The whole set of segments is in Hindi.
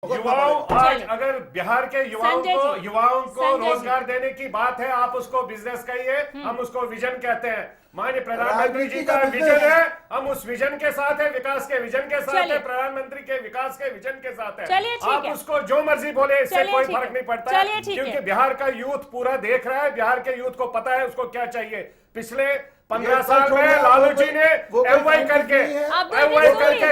युवाओं आज अगर बिहार के युवाओं को रोजगार देने की बात है, आप उसको बिजनेस कहिए, हम उसको विजन कहते हैं। माननीय प्रधानमंत्री जी का विजन है, हम उस विजन के साथ है, विकास के विजन के साथ है, प्रधानमंत्री के विकास के विजन के साथ है। आप उसको जो मर्जी बोले, इससे कोई फर्क नहीं पड़ता है, क्योंकि बिहार का यूथ पूरा देख रहा है, बिहार के यूथ को पता है उसको क्या चाहिए। पिछले 15 साल में लालू जी ने एमवाई करके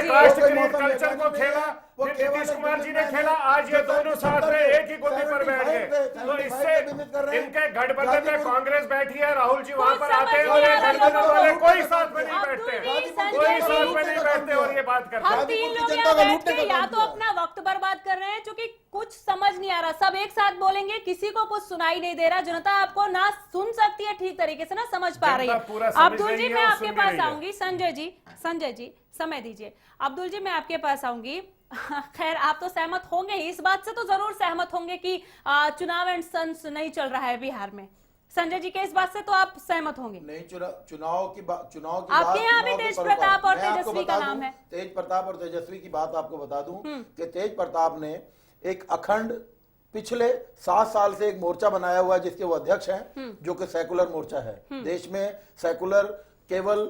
कास्ट कल्चर को खेला, नीतीश कुमार जी ने खेला, आज ये दोनों साथ में एक ही गोदी पर बैठ गए। तो इससे इनके गठबंधन में कांग्रेस बैठी है, राहुल जी वहां पर आते हैं और ये गठबंधन वाले कोई साथ में नहीं बैठते, कोई साथ में नहीं बैठते और ये बात करते हैं। हम तीन लोग यहाँ बैठ के या तो अपना वक्त बर्बाद कर रहे हैं, क्योंकि कुछ समझ नहीं आ रहा, सब एक साथ बोलेंगे, किसी को कुछ सुनाई नहीं दे रहा, जनता आपको ना सुन सकती है ठीक तरीके से, ना समझ पा रही है। अब्दुल जी मैं आपके पास आऊंगी, संजय जी समय दीजिए। अब्दुल जी मैं आपके पास आऊंगी। खैर आप तो सहमत होंगे ही, इस बात से तो जरूर सहमत होंगे कि चुनाव एंड सन्स नहीं चल रहा है बिहार में। संजय जी के इस बात से तो आप सहमत होंगे? नहीं, चुनाव की आपके यहाँ भी तेज प्रताप और तेजस्वी का नाम है। तेज प्रताप और तेजस्वी की बात आपको बता दूं कि तेज प्रताप ने एक अखंड पिछले 7 साल से एक मोर्चा बनाया हुआ है, जिसके वो अध्यक्ष हैं, जो कि सेकुलर मोर्चा है। देश में सेकुलर केवल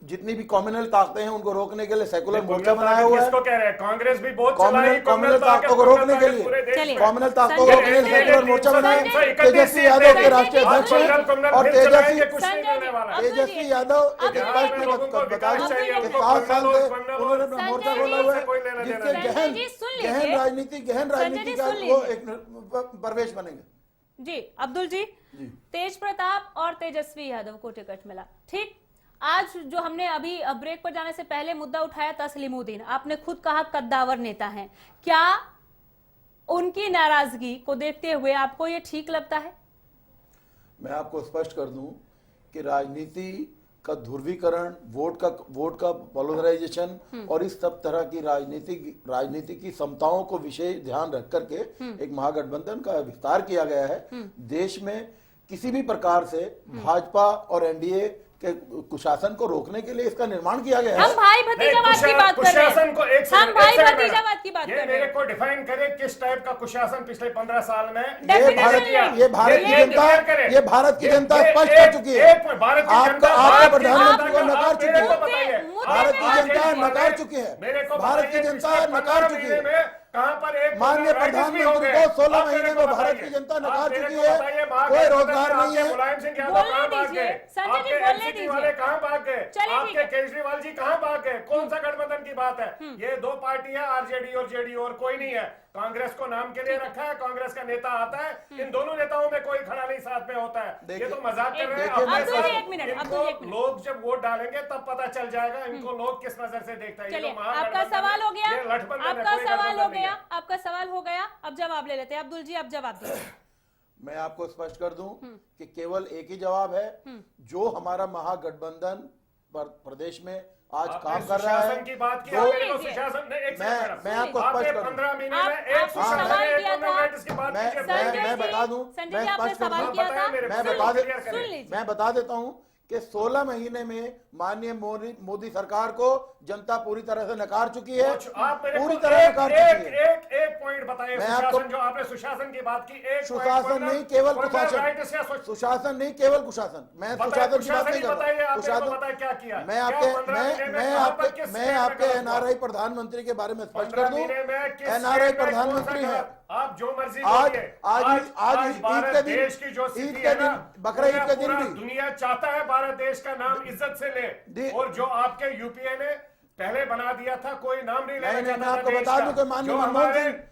जितनी भी कॉम्युनल ताकतें हैं उनको रोकने के लिए सेकुलर मोर्चा बनाया हुआ है। किसको कह रहे हैं? कांग्रेस भी बहुत कॉम्युनल ताकतों को रोकने के लिए, कॉम्युनल ताकतों को रोकने के लिए सेकुलर मोर्चा बनाया। तेजस्वी यादव के राष्ट्रीय अध्यक्ष हैं और तेजस्वी यादव एक स्पष्ट बता दूं कि 7 साल से उन्होंने अपना मोर्चा खोला हुआ है, जिसके गहन राजनीति का वो एक प्रवेश बनेंगे। जी अब्दुल जी, तेज प्रताप और तेजस्वी यादव को टिकट मिला, ठीक। आज जो हमने अभी ब्रेक पर जाने से पहले मुद्दा उठाया तस्लीमुद्दीन, आपने खुद कहा कद्दावर नेता हैं, क्या उनकी नाराजगी को देखते हुए आपको ये ठीक लगता है? मैं आपको स्पष्ट कर दूं कि राजनीति का ध्रुवीकरण, वोट का पोलराइजेशन और इस सब तरह की राजनीति की समताओं को विशेष ध्यान रख करके एक महागठबंधन का विस्तार किया गया है। देश में किसी भी प्रकार से भाजपा और एनडीए के कुशासन को रोकने के लिए इसका निर्माण किया गया है। हम भाई भतीजावाद की बात कर रहे हैं, हम भाई भतीजावाद की बात कर रहे हैं। मेरे को डिफाइन करे किस टाइप का कुशासन पिछले 15 साल में ये भारत की जनता स्पष्ट कर चुकी है। आपका प्रधानमंत्री को नकार चुकी है, भारत की जनता नकार चुकी है, भारत की जनता नकार चुकी है। कहां पर एक माननीय प्रधानमंत्री को 16 महीने में भारत की जनता नकार चुकी है, कोई रोजगार नहीं है। मुलायम सिंह यादव कहां भाग गए? आपके एनसीपी वाले कहां भाग गए? आपके केजरीवाल जी कहां भाग गए? कौन सा गठबंधन की बात है? ये दो पार्टियां आरजेडी और जेडीयू और कोई नहीं है। कांग्रेस को नाम के लिए रखा है, कांग्रेस का नेता आता है, इन दोनों नेताओं में कोई खड़ा नहीं साथ में होता है। ये तो मजाक कर रहे हैं। लोग जब वोट डालेंगे तब पता चल जाएगा इनको लोग किस नजर से देखता है। आपका सवाल हो गया, आपका सवाल हो गया, आपका सवाल हो गया, अब जवाब ले लेते हैं। अब्दुल जी अब जवाब दीजिए। मैं आपको स्पष्ट कर दूं कि केवल एक ही जवाब है, जो हमारा महागठबंधन प्रदेश में आज काम कर रहा है। की बात की मैं आपको स्पष्ट कर दूं, मैं बता दूं, मैं बता देता हूं कि 16 महीने में माननीय मोदी सरकार को जनता पूरी तरह से नकार चुकी है, पूरी तरह नकार चुकी है। एक पॉइंट बताइए, सुशासन जो आपने सुशासन की बात की, एक सुशासन नहीं केवल कुशासन, सुशासन नहीं केवल कुशासन, मैं सुशासन की बात नहीं कर रहा। सुशासन क्या किया? मैं आपके एनआरआई प्रधानमंत्री के बारे में स्पष्ट कर दूं, एनआरआई प्रधानमंत्री है। आप जो मर्जी आज ईद के दिन, बकरा ईद के दिन भी दुनिया चाहता है भारत देश का नाम इज्जत से ले, और जो आपके यूपीए ने पहले बना दिया था, कोई नाम नहीं लेना चाहता। मैं आपको बता दूं कि माननीय मनमोहन सिंह,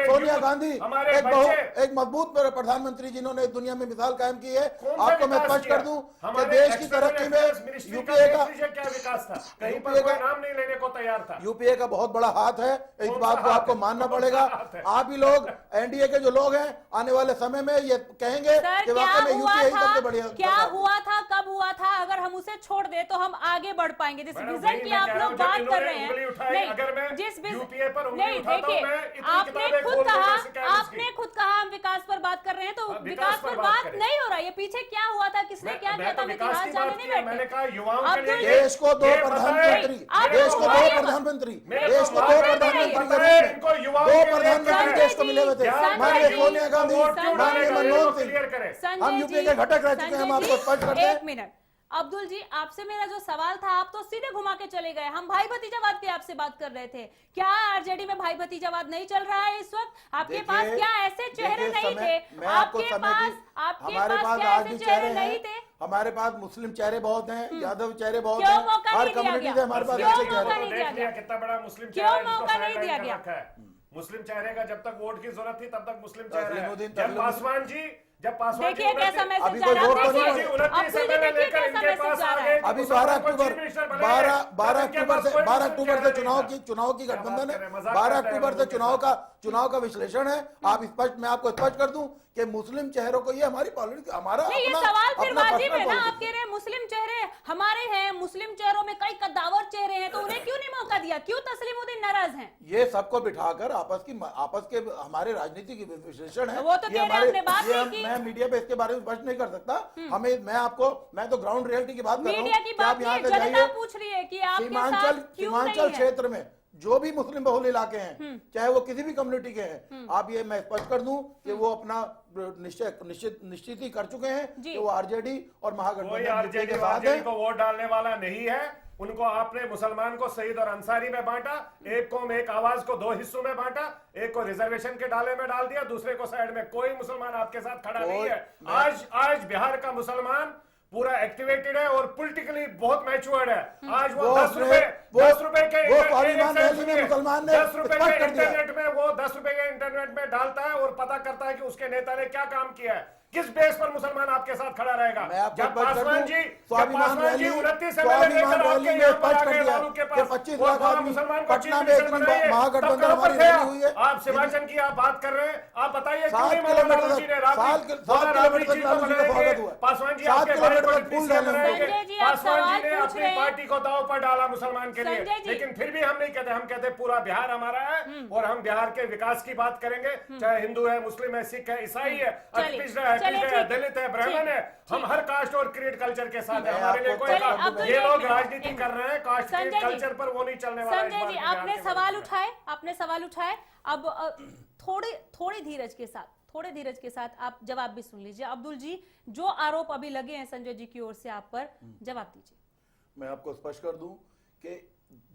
सोनिया गांधी एक मजबूत प्रधानमंत्री जिन्होंने दुनिया में मिसाल कायम की है। आपको मैं स्पष्ट कर दूं कि देश की तरक्की में यूपीए का क्या विकास था? कहीं पर कोई नाम नहीं लेने को तैयार था। यूपीए का बहुत बड़ा हाथ है, इस बात को आपको मानना पड़ेगा। आप ही लोग, एनडीए के जो लोग हैं, आने वाले समय में ये कहेंगे कि वाकई में यूपीए ही सबसे बढ़िया। क्या हुआ था, कब हुआ था? अगर हम उसे छोड़ दे तो हम आगे बढ़ पाएंगे। जिस विजन की आप लोग बात कर रहे हैं, जिस यूपीए पर नहीं देखिए, मैं इतनी आपने किताबें खुद खोल के कहा, कैसे क्या आपने खुद कहा हम विकास पर बात कर रहे हैं, तो हाँ, विकास पर बात नहीं हो रहा है। ये पीछे क्या हुआ था, किसने क्या किया था, हम इतिहास जानने नहीं बैठे। मैंने कहा युवाओं के लिए देश को दो प्रधानमंत्री, देश को दो प्रधानमंत्री, देश को दो प्रधानमंत्री, इनको युवाओं दो के लिए प्रधानमंत्री देश को मिले हुए थे, माननीय सोनिया गांधी, माननीय मनमोहन सिंह। हम यूपीए के घटक रह चुके हैं, हम आपको स्पष्ट करते हैं। एक मिनट अब्दुल जी, आपसे मेरा जो सवाल था आप तो सीधे घुमा के चले गए। हम भाई भतीजावाद की आपसे बात कर रहे थे। क्या आरजेडी में भाई भतीजावाद नहीं चल रहा है इस वक्त? आपके पास क्या ऐसे चेहरे नहीं थे? आपके पास क्या ऐसे चेहरे नहीं थे? हमारे पास मुस्लिम चेहरे बहुत हैं, यादव चेहरे बहुत क्यों हैं, मौका हर नहीं दिया कम्युनिटी गया? से हमारे पास क्यों अच्छे मौका चेहरे नहीं दिया गया? कितना बड़ा मुस्लिम क्यों चेहरा मौका नहीं दिया गया? मुस्लिम चेहरे का जब तक वोट की जरूरत थी तब तक मुस्लिम तस्लीमुद्दीन, चेहरा है। तस्लीमुद्दीन। जब पासवान देखिए कैसा मैसेज अभी जा कोई रहा वोट है। तो नहीं देखिए, पड़ा। अब्दुल जी देखिए कैसा मैसेज जा रहा है। अभी 12 अक्टूबर से चुनाव की गठबंधन है। 12 अक्टूबर से चुनाव का विश्लेषण है। आप स्पष्ट, मैं आपको स्पष्ट कर दूं कि मुस्लिम चेहरों को, ये हमारी पॉलिटिक्स, हमारा नहीं, ये सवाल फिर वाजिब है ना। आप कह रहे हैं मुस्लिम चेहरे हमारे हैं, मुस्लिम चेहरों में कई कद्दावर चेहरे हैं, तो उन्हें क्यों नहीं मौका दिया? क्यों तस्लीमुद्दीन नाराज हैं? ये सबको बिठाकर आपस के हमारे राजनीतिक विश्लेषण है। वो तो कह रहे हैं, आपने बात नहीं की। मैं मीडिया पे इसके बारे में स्पष्ट नहीं कर सकता। मैं तो ग्राउंड रियलिटी की बात कर रहा हूँ। मीडिया की बात नहीं, जनता पूछ रही है कि आपके साथ क्यों नहीं सीमांचल है? क्षेत्र में जो भी मुस्लिम बहुल इलाके हैं, चाहे वो किसी भी कम्युनिटी के हैं, आप ये मैं स्पष्ट कर दूं कि वो अपना निश्चित ही कर चुके हैं कि वो आरजेडी और महागठबंधन के साथ है। को वोट डालने वाला नहीं है। उनको आपने मुसलमान को शहीद और अंसारी में बांटा, एक कौम एक आवाज को दो हिस्सों में बांटा, एक को रिजर्वेशन के डाले में डाल दिया, दूसरे को साइड में। कोई मुसलमान आपके साथ खड़ा नहीं है। आज बिहार का मुसलमान पूरा एक्टिवेटेड है और पॉलिटिकली बहुत मैच्योर्ड है। आज वो 10 रुपए के मुसलमान ने 10 रुपए के इंटरनेट में, वो 10 रुपए के इंटरनेट में डालता है और पता करता है कि उसके नेता ने क्या काम किया है। किस बेस पर मुसलमान आपके साथ खड़ा रहेगा? जब पासवान जी 29 मुसलमान महागठबंधन हमारी रैली हुई है। आप शिवाचन की आप बात कर रहे हैं, आप बताइए 7 किलोमीटर पासवान जी ने अपनी पार्टी को दांव पर डाला मुसलमान के लिए, लेकिन फिर भी हम नहीं कहते। हम कहते पूरा बिहार हमारा है और हम बिहार के विकास की बात करेंगे, चाहे हिंदू है, मुस्लिम है, सिख है, ईसाई है, दलित है, ब्राह्मण है, हम हर कास्ट और क्रीड कल्चर के साथ है। हमारे लिए कोई ये लोग राजनीति कर रहे हैं कास्ट कल्चर पर, वो नहीं चलने वाला। संजय जी, आपने सवाल उठाए। अब थोड़ी धीरज के साथ आप जवाब भी सुन लीजिए। अब्दुल जी, जो आरोप अभी लगे हैं संजय जी की ओर से आप पर, जवाब दीजिए। मैं आपको स्पष्ट कर दूं कि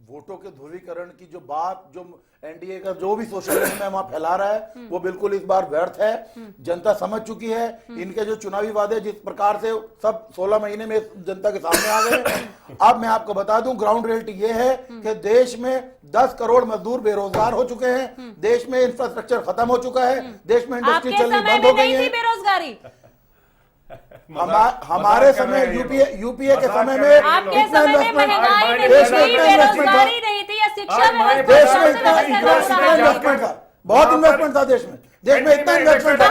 वोटों के ध्रुवीकरण की जो बात, जो एनडीए का जो भी सोशल मीडिया में वहां फैला रहा है, वो बिल्कुल इस बार व्यर्थ है। जनता समझ चुकी है। इनके जो चुनावी वादे जिस प्रकार से सब 16 महीने में जनता के सामने आ गए। अब मैं आपको बता दूं, ग्राउंड रियलिटी ये है कि देश में 10 करोड़ मजदूर बेरोजगार हो चुके हैं, देश में इंफ्रास्ट्रक्चर खत्म हो चुका है, देश में इंडस्ट्री चलनी बंद हो गई है। बेरोजगारी हमारे समय यूपीए के समय में आपके समय में महंगाई नहीं थी, बेरोजगारी नहीं थी, या शिक्षा इन्वेस्टमेंट था, बहुत इन्वेस्टमेंट था देश में इतना इन्वेस्टमेंट था।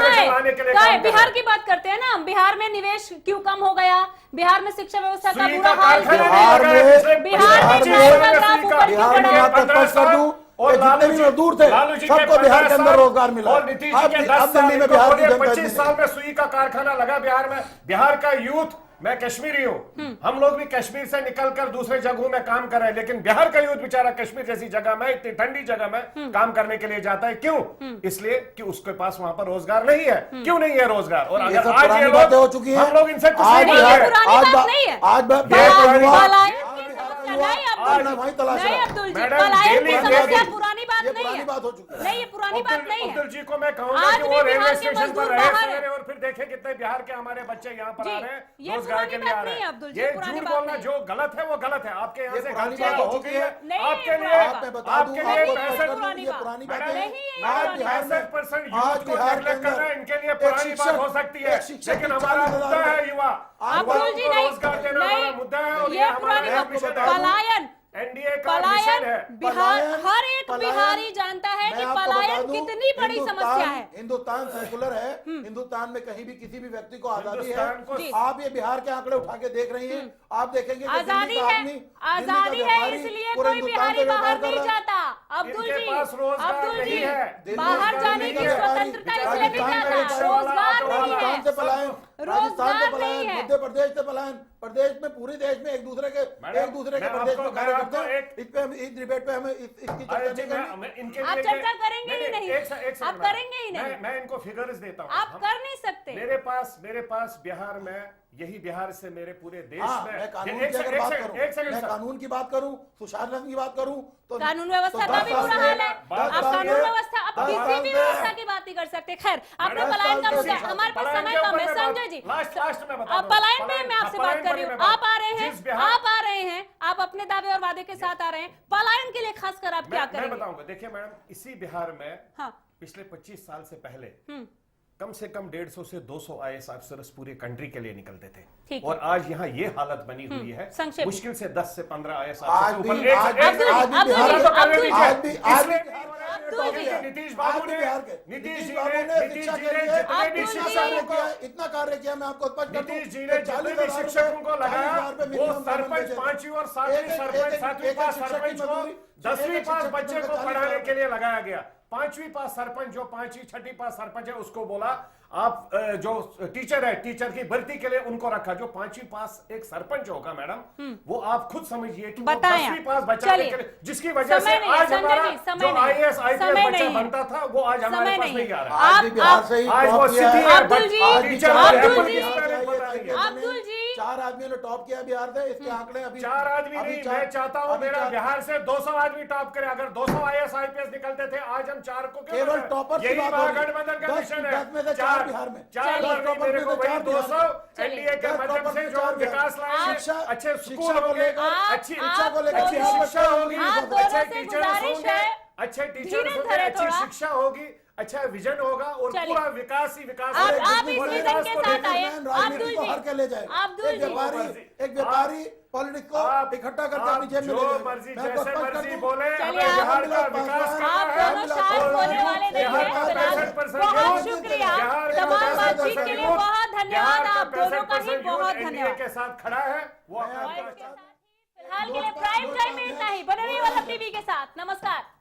बिहार की बात करते हैं ना, बिहार में निवेश क्यों कम हो गया? बिहार में शिक्षा व्यवस्था का बुरा हाल क्यों है? और जितने भी मजदूर थे सबको बिहार के अंदर रोजगार मिला। और नीतीश जी के 10 साल में 25 साल में सुई का कारखाना लगा बिहार में। बिहार का यूथ, मैं कश्मीरी हूं, हम लोग भी कश्मीर से निकलकर दूसरे जगहों में काम कर रहे हैं, लेकिन बिहार का यूथ बेचारा कश्मीर जैसी जगह में, इतनी ठंडी जगह में काम करने के लिए जाता है। क्यों? इसलिए कि उसके पास वहां पर रोजगार नहीं है। क्यों नहीं है रोजगार? और अगर आज ये बातें हो चुकी है, हम लोग इनसे अब्दुल जी को मैं कहूंगा कि वो रेलवे स्टेशन पर रहे और फिर देखे कितने बिहार के हमारे बच्चे यहाँ पर आ रहे हैं रोजगार के लिए आ रहे हैं। ये झूठ बोलना जो गलत है वो गलत है। आपके यहाँ से गलतियां हो गई है, आपके लिए 65% यूथ को नेगलेक्ट कर रहे हैं, इनके लिए पुरानी बात हो सकती है, लेकिन हमारा मुद्दा है युवा, रोजगार देना हमारा मुद्दा है। और ये हमारा एनडीए का मिशन पलायन है। बिहार, पलायन- हर एक पलायन- बिहारी जानता है मैं कि आपको बता पलायन दूं, कितनी बड़ी समस्या है। हिंदुस्तान सेकुलर है। हिंदुस्तान में कहीं भी किसी भी व्यक्ति को आजादी है। हिंदुस्तान को- जी। आप ये बिहार के आंकड़े उठा के देख रही हैं, आप देखेंगे कि आजादी दिल्ली का है, आदमी, आजादी दिल्ली का है, व्यापारी इसलिए पूरे कोई हिंदुस्तान बिहारी से व्यापार बाहर कर नहीं रहा है। जाता। अब्दुल इनके जी, पास रोजगार अब्दुल नहीं जी, है। दिल्ली बाहर में जाने की नहीं है। स्वतंत्रता इसलिए नहीं राजस्थान जाता, में रोजगार नहीं राजस्थान से है। पलायन, राजस्थान से रोजगार पलायन, नहीं है। मध्य प्रदेश से पलायन, प्रदेश में पूरे देश में एक दूसरे के मैडम, प्रदेश मैं में आपको कार्य करते हैं। एक- इस पे हम इस डिबेट पे हमें इसकी चर्चा अरे जी, नहीं करनी। मैं इनके आप लिए- चर्चा करेंगे ही नहीं। एक सेकंड आप मैडम। करेंगे ही नहीं। मैं इनको फिगर्स देता हूँ। आप कर नहीं सकते। मेरे पास बिहार में, यही बिहार से मेरे पूरे देश हाँ, में मैं कानून एक की अगर बात सेकंड, करूं, एक सेकंड मैं सर। कानून की बात करूं, सुशासन की बात करूं, तो कानून व्यवस्था का भी बुरा हाल है। आप कानून व्यवस्था, आप किसी भी व्यवस्था की बात नहीं कर सकते। खैर, आपने मैडम, पलायन का साल से मुद्दा, हमारे पास पलायन समय के कम ऊपर है, मैं बात- संजय जी। लास्ट में बता आप दूं। पलायन पे मैं आपसे बात कर रही हूँ। आप आ रहे हैं, जिस बिहार- आप आ रहे हैं, आप अपने दावे और वादे के साथ आ रहे हैं। पलायन के लिए खासकर आप क्या मैं करेंगे? बताऊंगा। देखिए मैडम, इसी बिहार में हाँ, पिछले 25 साल से पहले हम्म, कम से कम 150 से 200 आईएएस ऑफिसर्स पूरे कंट्री के लिए निकलते थे। ठीक और आज यहाँ ये हालत बनी हुई है, संक्षेप में। मुश्किल से 10 से 15 आईएएस आज ऑफिसर भी ऊपर आज भी अब्दुल जी, आज भी अब्दुल बिहार जी, का अब्दुल जी, आज भी इसलिए अब्दुल जी, नीतीश बाबू ने नीतीश बाबू ने शिक्षा के लिए जितने भी अब्दुल जी, शिक्षकों को इतना कार्य किया। मैं आपको स्पष्ट कर दूं, नीतीश जी ने जितने भी शिक्षकों को लगाया, वो सरपंच 5वीं और 7वीं सरपंच 7वीं पास सरपंच को 10वीं पास बच्चे को पढ़ाने के लिए लगाया गया। 5वीं पास सरपंच, जो 5वीं 6वीं पास सरपंच है, उसको बोला आप जो टीचर है, टीचर की भर्ती के लिए उनको रखा। जो 5वीं पास एक सरपंच होगा मैडम, वो आप खुद समझिए कि वो बताएं 10वीं पास बचाने के लिए, जिसकी वजह से समय नहीं, आज संजय हमारा जी, समय जो नहीं, आईएएस समय आईपीएस बच्चा नहीं। बनता था, वो आज हमारे समय पास नहीं। नहीं आ रहा है। आज भी बिहार से ही आज वो टॉप किया स्थिति है। है। अब्दुल जी, टीचर अब्दुल जी, अब्दुल जी। 4 आदमियों ने टॉप किया बिहार से। इसके आंकड़े अभी 4 आदमी नहीं, मैं चाहता हूं मेरा बिहार से 200 आदमी टॉप करे। अगर 200 आईएएस आईपीएस निकलते थे, आज हम 4 को क्यों केवल बनाए? टॉपर की यही बात हो रही है। महागठबंधन का 10 मिशन है। 10 में से 4 बिहार में। 4 10 नहीं, टॉपर मेरे में को से वही 4 200 चलिए। एनडीए के 10 माध्यम टॉपर से में जो 4 हम विकास लाएंगे, शिक्षा, अच्छे शिक्षा स्कूल को होंगे, लेकर, अच्छी शिक्षा को लेकर, अच्छी आप शिक्षा होगी, आप दोनों अच्छे से टीचर्स गुजारिश होंगे, है, अच्छे टीचर्स धीरज होंगे, धरे अच्छी थोड़ा। शिक्षा होगी, अच्छा विजन होगा और चलिए। पूरा विकास ही विकास आप होगा। इस और विजन विकास के को साथ लेकर- आए। राजनीति अब्दुल को जी, हर के ले जाए। अब्दुल जी, एक व्यापारी पॉलिटिक्स को इकट्ठा करके अपनी जेब में ले जो जाएगा। मर्जी मैं आपको जैसे स्पष्ट कर मर्जी दूं, बोले, चलिए, हमें आप बिहार का विकास करना आप है। दोनों शांत होने वाले नहीं बिहार का हैं। 65% बहुत यूथ, शुक्रिया, बिहार का तमाम 65% बातचीत के लिए यूथ, बहुत धन्यवाद। बिहार का आप दोनों का ही 65% यूथ बहुत एनडीए धन्यवाद। के साथ खड़ा है। वो और इसके साथ ही फिलहाल के लिए प्राइम टाइम में इतना ही। बने रहिए वल्लभ टीवी के साथ। नमस्कार।